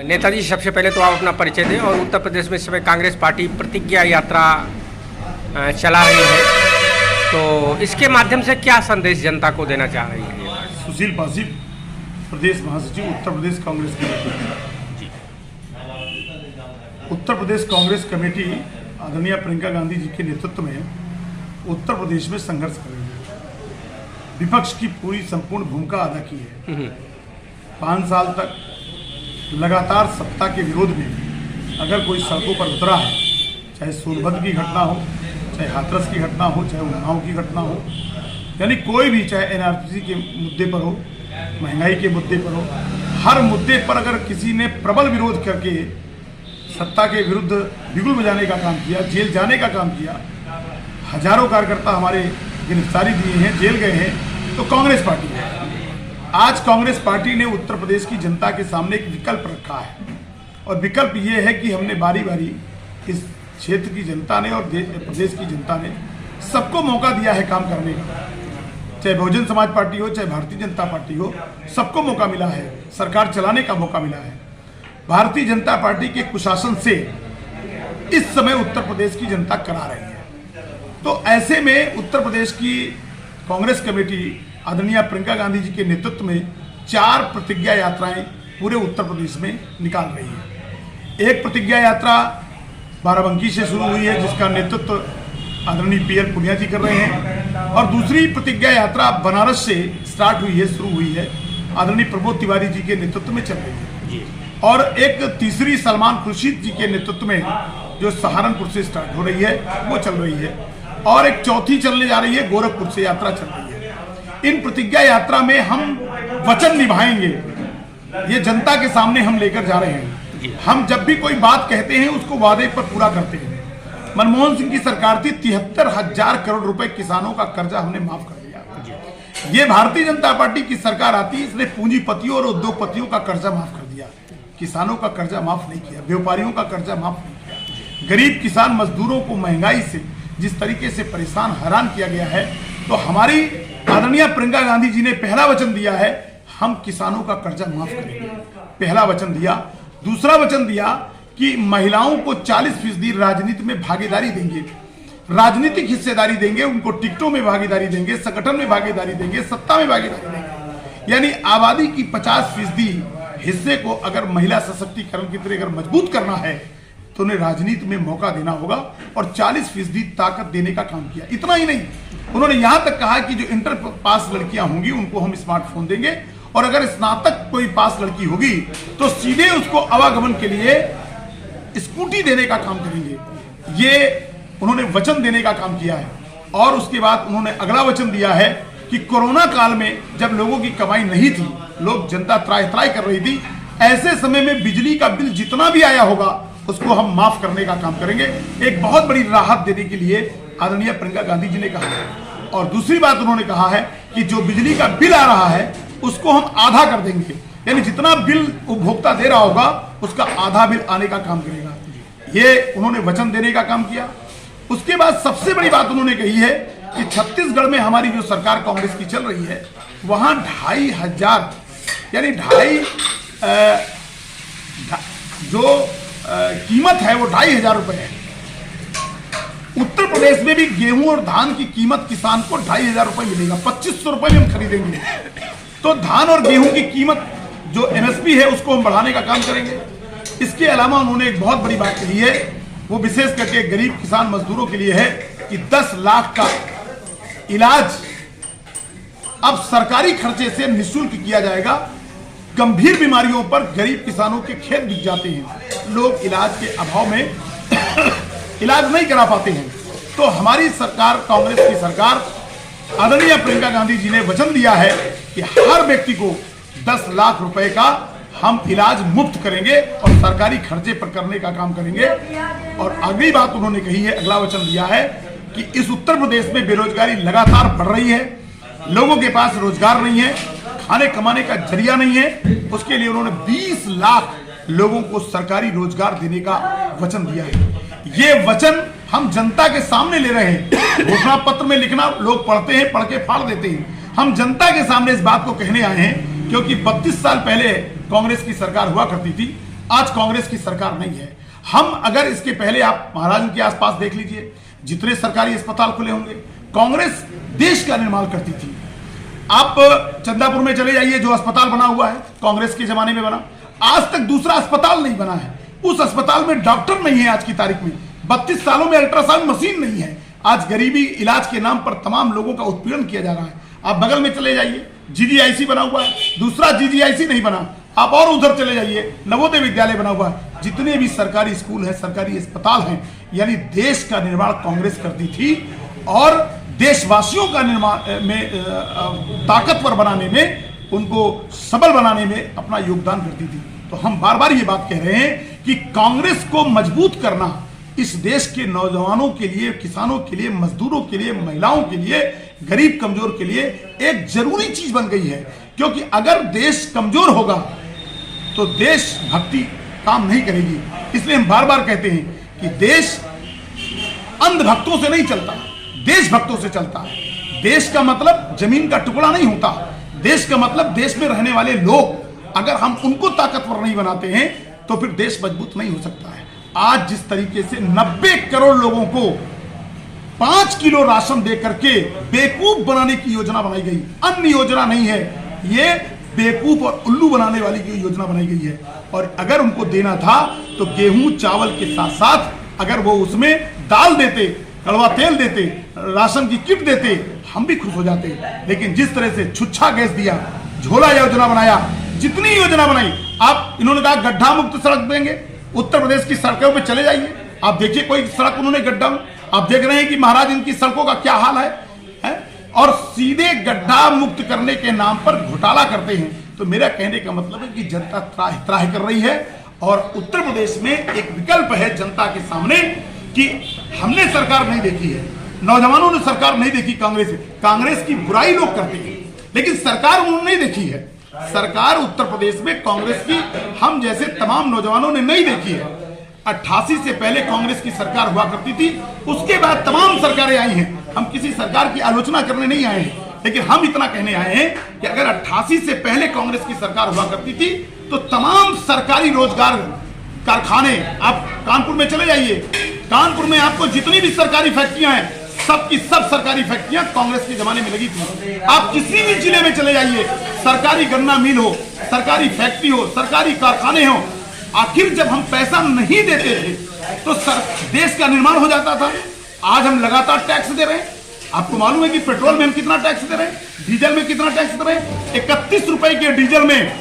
नेताजी, सबसे पहले तो आप अपना परिचय दें और उत्तर प्रदेश में इस समय कांग्रेस पार्टी प्रतिज्ञा यात्रा चला रही है, तो इसके माध्यम से क्या संदेश जनता को देना चाह रही है? सुशील पासी, प्रदेश महासचिव, उत्तर प्रदेश कांग्रेस कमेटी। उत्तर प्रदेश कांग्रेस कमेटी आदरणीय प्रियंका गांधी जी के नेतृत्व में उत्तर प्रदेश में संघर्ष कर रही है। विपक्ष की पूरी संपूर्ण भूमिका अदा की है। 5 साल तक लगातार सत्ता के विरोध में अगर कोई सड़कों पर उतरा है, चाहे सोनभद्र की घटना हो, चाहे हाथरस की घटना हो, चाहे उन्नाव की घटना हो, यानी कोई भी, चाहे एनआरसी के मुद्दे पर हो, महंगाई के मुद्दे पर हो, हर मुद्दे पर अगर किसी ने प्रबल विरोध करके सत्ता के विरुद्ध बिगुल बजाने का काम किया, जेल जाने का काम किया, हजारों कार्यकर्ता हमारे गिरफ्तारी दिए हैं, जेल गए हैं, तो कांग्रेस पार्टी है। आज कांग्रेस पार्टी ने उत्तर प्रदेश की जनता के सामने एक विकल्प रखा है, और विकल्प ये है कि हमने बारी बारी इस क्षेत्र की जनता ने और प्रदेश की जनता ने सबको मौका दिया है काम करने का। चाहे बहुजन समाज पार्टी हो, चाहे भारतीय जनता पार्टी हो, सबको मौका मिला है, सरकार चलाने का मौका मिला है। भारतीय जनता पार्टी के कुशासन से इस समय उत्तर प्रदेश की जनता करा रही है। तो ऐसे में उत्तर प्रदेश की कांग्रेस कमेटी आदरणीय प्रियंका गांधी जी के नेतृत्व में 4 प्रतिज्ञा यात्राएं पूरे उत्तर प्रदेश में निकाल रही है। एक प्रतिज्ञा यात्रा बाराबंकी से शुरू हुई है, जिसका नेतृत्व आदरणीय पीएल पुनिया जी कर रहे हैं, और दूसरी प्रतिज्ञा यात्रा बनारस से स्टार्ट हुई है, शुरू हुई है, आदरणीय प्रमोद तिवारी जी के नेतृत्व में चल रही है। और एक तीसरी सलमान खुर्शीद जी के नेतृत्व में जो सहारनपुर से स्टार्ट हो रही है, वो चल रही है, और एक चौथी चलने जा रही है, गोरखपुर से यात्रा चल रही है। इन प्रतिज्ञा यात्रा में हम वचन निभाएंगे, ये जनता के सामने हम लेकर जा रहे हैं। हम जब भी कोई बात कहते हैं उसको वादे पर पूरा करते हैं। मनमोहन सिंह की सरकार थी, 73,000 करोड़ रुपए किसानों का कर्जा हमने माफ कर दिया। ये भारतीय जनता पार्टी की सरकार आती, इसने पूंजीपतियों और उद्योगपतियों का कर्जा माफ कर दिया, किसानों का कर्जा माफ नहीं किया, व्यापारियों का कर्जा माफ नहीं किया। गरीब किसान मजदूरों को महंगाई से जिस तरीके से परेशान हैरान किया गया है, तो हमारी आदरणीय प्रियंका गांधी जी ने पहला वचन दिया है, हम किसानों का कर्जा माफ करेंगे। पहला वचन दिया। दूसरा वचन दिया कि महिलाओं को 40% राजनीति में भागीदारी देंगे, राजनीतिक हिस्सेदारी देंगे, उनको टिकटों में भागीदारी देंगे, संगठन में भागीदारी देंगे, सत्ता में भागीदारी देंगे। यानी आबादी की 50% हिस्से को अगर महिला सशक्तिकरण की तरह अगर मजबूत करना है, तो उन्हें राजनीति में मौका देना होगा, और 40% ताकत देने का काम किया। इतना ही नहीं, उन्होंने यहां तक कहा कि जो इंटर पास लड़कियां होंगी उनको हम स्मार्टफोन देंगे, और अगर स्नातक कोई पास लड़की होगी तो सीधे उसको आवागमन के लिए स्कूटी देने का काम करेंगे। ये उन्होंने वचन देने का काम किया है। और उसके बाद उन्होंने अगला वचन दिया है कि कोरोना काल में जब लोगों की कमाई नहीं थी, लोग, जनता त्राय कर रही थी, ऐसे समय में बिजली का बिल जितना भी आया होगा उसको हम माफ करने का काम करेंगे। एक बहुत बड़ी राहत देने के लिए आदरणीय प्रियंका गांधी जी ने कहा है। और दूसरी बात उन्होंने कहा है कि जो बिजली का बिल आ रहा है उसको हम आधा कर देंगे, यानी जितना बिल उपभोक्ता दे रहा होगा उसका आधा बिल आने का काम करेगा। ये उन्होंने वचन देने का काम किया। उसके बाद सबसे बड़ी बात उन्होंने कही है कि छत्तीसगढ़ में हमारी जो सरकार कांग्रेस की चल रही है, वहां 2,500 यानी जो कीमत है वो 2,500 रुपए है। उत्तर प्रदेश में भी गेहूं और धान की कीमत किसान को 2,500 रुपए मिलेगा, 2,500 रुपए में हम खरीदेंगे। तो धान और गेहूं की कीमत जो एमएसपी है उसको हम बढ़ाने का काम करेंगे। इसके अलावा उन्होंने एक बहुत बड़ी बात कही है, वो विशेष करके गरीब किसान मजदूरों के लिए है कि 10 लाख का इलाज अब सरकारी खर्चे से निःशुल्क किया जाएगा। गंभीर बीमारियों पर गरीब किसानों के खेत बिक जाते हैं, लोग इलाज के अभाव में इलाज नहीं करा पाते हैं। तो हमारी सरकार, कांग्रेस की सरकार, आदरणीय प्रियंका गांधी जी ने वचन दिया है कि हर व्यक्ति को 10 लाख रुपए का हम इलाज मुफ्त करेंगे और सरकारी खर्चे पर करने का काम करेंगे। और अगली बात उन्होंने कही है, अगला वचन दिया है कि इस उत्तर प्रदेश में बेरोजगारी लगातार बढ़ रही है, लोगों के पास रोजगार नहीं है, खाने कमाने का जरिया नहीं है। उसके लिए उन्होंने 20 लाख लोगों को सरकारी रोजगार देने का वचन दिया है। ये वचन हम जनता के सामने ले रहे हैं। घोषणा पत्र में लिखना लोग पढ़ते हैं, पढ़ के फाड़ देते हैं। हम जनता के सामने इस बात को कहने आए हैं, क्योंकि 32 साल पहले कांग्रेस की सरकार हुआ करती थी, आज कांग्रेस की सरकार नहीं है। हम अगर इसके पहले आप महाराज के आसपास देख लीजिए, जितने सरकारी अस्पताल खुले होंगे, कांग्रेस देश का निर्माण करती थी। आप चंदापुर में चले जाइए, जो अस्पताल बना हुआ है कांग्रेस के जमाने में बना, आज तक दूसरा अस्पताल नहीं बना है। उस अस्पताल में डॉक्टर नहीं है आज की तारीख में, 32 सालों में अल्ट्रासाउंड मशीन नहीं है। आज गरीबी इलाज के नाम पर तमाम लोगों का उत्पीड़न किया जा रहा है। आप बगल में चले जाइए, जीजीआईसी बना हुआ है, दूसरा जीजीआईसी नहीं बना। आप और उधर चले जाइए, नवोदय विद्यालय बना हुआ है। जितने भी सरकारी स्कूल हैं, सरकारी अस्पताल हैं, यानी देश का निर्माण कांग्रेस करती थी और देशवासियों का निर्माण में ताकतवर बनाने में, उनको सबल बनाने में अपना योगदान करती थी। तो हम बार बार ये बात कह रहे हैं कि कांग्रेस को मजबूत करना इस देश के नौजवानों के लिए, किसानों के लिए, मजदूरों के लिए, महिलाओं के लिए, गरीब कमजोर के लिए एक जरूरी चीज बन गई है। क्योंकि अगर देश कमजोर होगा तो देशभक्ति काम नहीं करेगी। इसलिए हम बार बार कहते हैं कि देश अंधभक्तों से नहीं चलता, देशभक्तों से चलता है। देश का मतलब जमीन का टुकड़ा नहीं होता, देश का मतलब देश में रहने वाले लोग। अगर हम उनको ताकतवर नहीं बनाते हैं तो फिर देश मजबूत नहीं हो सकता है। आज जिस तरीके से 90 करोड़ लोगों को 5 किलो राशन दे करके बेवकूफ बनाने की योजना बनाई गई, अन्य योजना नहीं है, ये बेवकूफ और उल्लू बनाने वाली की योजना बनाई गई है। और अगर उनको देना था तो गेहूं चावल के साथ साथ अगर वो उसमें दाल देते, कड़वा तेल देते, राशन की किट देते, हम भी खुश हो जाते। लेकिन जिस तरह से छुच्छा गैस दिया, झोला योजना बनाया, जितनी योजना बनाई, आप इन्होंने कहा गड्ढा मुक्त सड़क देंगे। उत्तर प्रदेश की सड़कों पे चले जाइए, आप देखिए कोई सड़क उन्होंने गड्ढा, आप देख रहे हैं कि महाराज इनकी सड़कों का क्या हाल है? और सीधे गड्ढा मुक्त करने के नाम पर घोटाला करते हैं। तो मेरा कहने का मतलब है कि जनता त्राहि त्राहि कर रही है और उत्तर प्रदेश में एक विकल्प है जनता के सामने कि हमने सरकार नहीं देखी है, नौजवानों ने सरकार नहीं देखी कांग्रेस की बुराई लोग करते हैं, लेकिन सरकार उन्होंने नहीं देखी है। सरकार उत्तर प्रदेश में कांग्रेस की हम जैसे तमाम नौजवानों ने नहीं देखी है। 88 से पहले कांग्रेस की सरकार हुआ करती थी, उसके बाद तमाम सरकारें आई हैं। हम किसी सरकार की आलोचना करने नहीं आए हैं, लेकिन हम इतना कहने आए हैं कि अगर 88 से पहले कांग्रेस की सरकार हुआ करती थी तो तमाम सरकारी रोजगार कारखाने, आप कानपुर में चले जाइए, कानपुर में आपको जितनी भी सरकारी फैक्ट्रियां हैं, सब की सब सरकारी फैक्ट्रियां कांग्रेस के जमाने में लगी थी। आप किसी भी जिले में चले जाइए, सरकारी गन्ना मिल हो, सरकारी फैक्ट्री हो, सरकारी कारखाने हो। आखिर जब हम पैसा नहीं देते थे तो देश का निर्माण हो जाता था। आज हम लगातार टैक्स दे रहे हैं। आपको मालूम है कि पेट्रोल में हम कितना टैक्स दे रहे हैं, डीजल में कितना टैक्स दे रहे हैं? 31 रुपए के डीजल में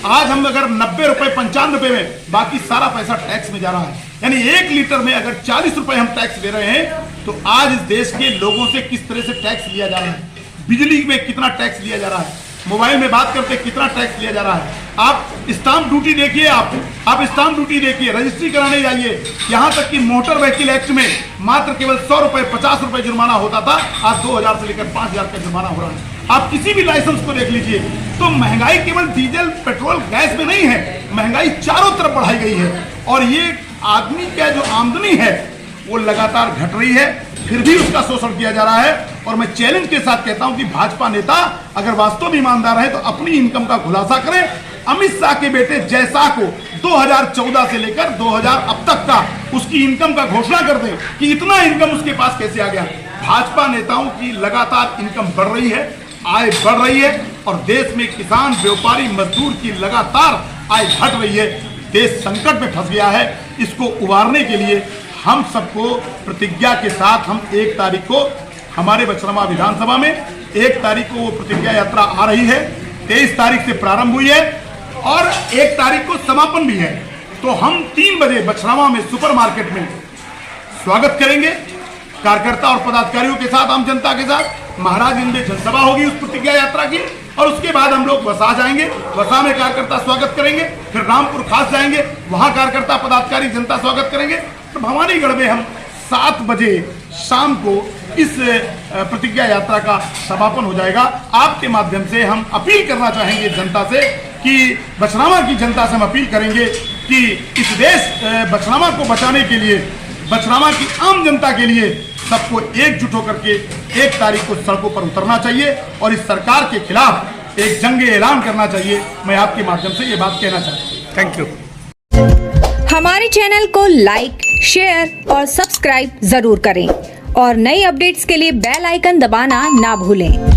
आज हम अगर 90 रुपए 95 रुपए में, बाकी सारा पैसा टैक्स में जा रहा है। यानी 1 लीटर में अगर 40 रुपए हम टैक्स दे रहे हैं तो आज इस देश के लोगों से किस तरह से टैक्स लिया जा रहा है, बिजली में कितना टैक्स लिया जा रहा है, मोबाइल में बात करते कितना टैक्स लिया जा रहा है। आप स्टाम्प ड्यूटी देखिए, आप स्टाम्प ड्यूटी देखिए, रजिस्ट्री कराने जाइए, यहाँ तक कि मोटर व्हीकल एक्ट में मात्र केवल 100 रुपए 50 रुपए जुर्माना होता था, आज 2000 से लेकर 5000 का जुर्माना हो रहा है। आप किसी भी लाइसेंस को देख लीजिए तो महंगाई केवल डीजल पेट्रोल गैस में नहीं है, महंगाई चारों तरफ बढ़ाई गई है। और ये आदमी का जो आमदनी है वो लगातार घट रही है, फिर भी उसका शोषण किया जा रहा है। और मैं चैलेंज के साथ कहता हूं कि भाजपा नेता अगर वास्तव में ईमानदार है तो अपनी इनकम का खुलासा करें। अमित शाह के बेटे जय शाह को 2014 से लेकर 2000 अब तक का उसकी इनकम का घोषणा कर दें कि इतना इनकम उसके पास कैसे आ गया। भाजपा नेताओं की लगातार इनकम बढ़ रही है, आय बढ़ रही है और देश में किसान, व्यापारी, मजदूर की लगातार आय घट रही है। देश संकट में फंस गया है। इसको उबारने के लिए हम सबको प्रतिज्ञा के साथ, हम 1 तारीख को हमारे बछरावा विधानसभा में 1 तारीख को वो प्रतिज्ञा यात्रा आ रही है। 23 तारीख से प्रारंभ हुई है और 1 तारीख को समापन भी है। तो हम 3 बजे बछरावा में सुपर मार्केट में स्वागत करेंगे कार्यकर्ता और पदाधिकारियों के साथ, आम जनता के साथ। महाराजगंज में जनसभा होगी उस प्रतिज्ञा यात्रा की और उसके बाद हम लोग वसा जाएंगे, वसा में कार्यकर्ता स्वागत करेंगे, फिर रामपुर खास जाएंगे, वहां कार्यकर्ता पदाधिकारी जनता स्वागत करेंगे। तो भवानीगढ़ में हम 7 बजे शाम को इस प्रतिज्ञा यात्रा का समापन हो जाएगा। आपके माध्यम से हम अपील करना चाहेंगे जनता से कि बछरावा की जनता से हम अपील करेंगे कि इस देश बछरावा को बचाने के लिए, बछरावा की आम जनता के लिए सबको एकजुट होकर के 1 तारीख को सड़कों पर उतरना चाहिए और इस सरकार के खिलाफ एक जंग ऐलान करना चाहिए। मैं आपके माध्यम से ये बात कहना चाहता हूँ। Thank you. हमारे चैनल को लाइक, शेयर और सब्सक्राइब जरूर करें और नई अपडेट्स के लिए बेल आइकन दबाना ना भूलें।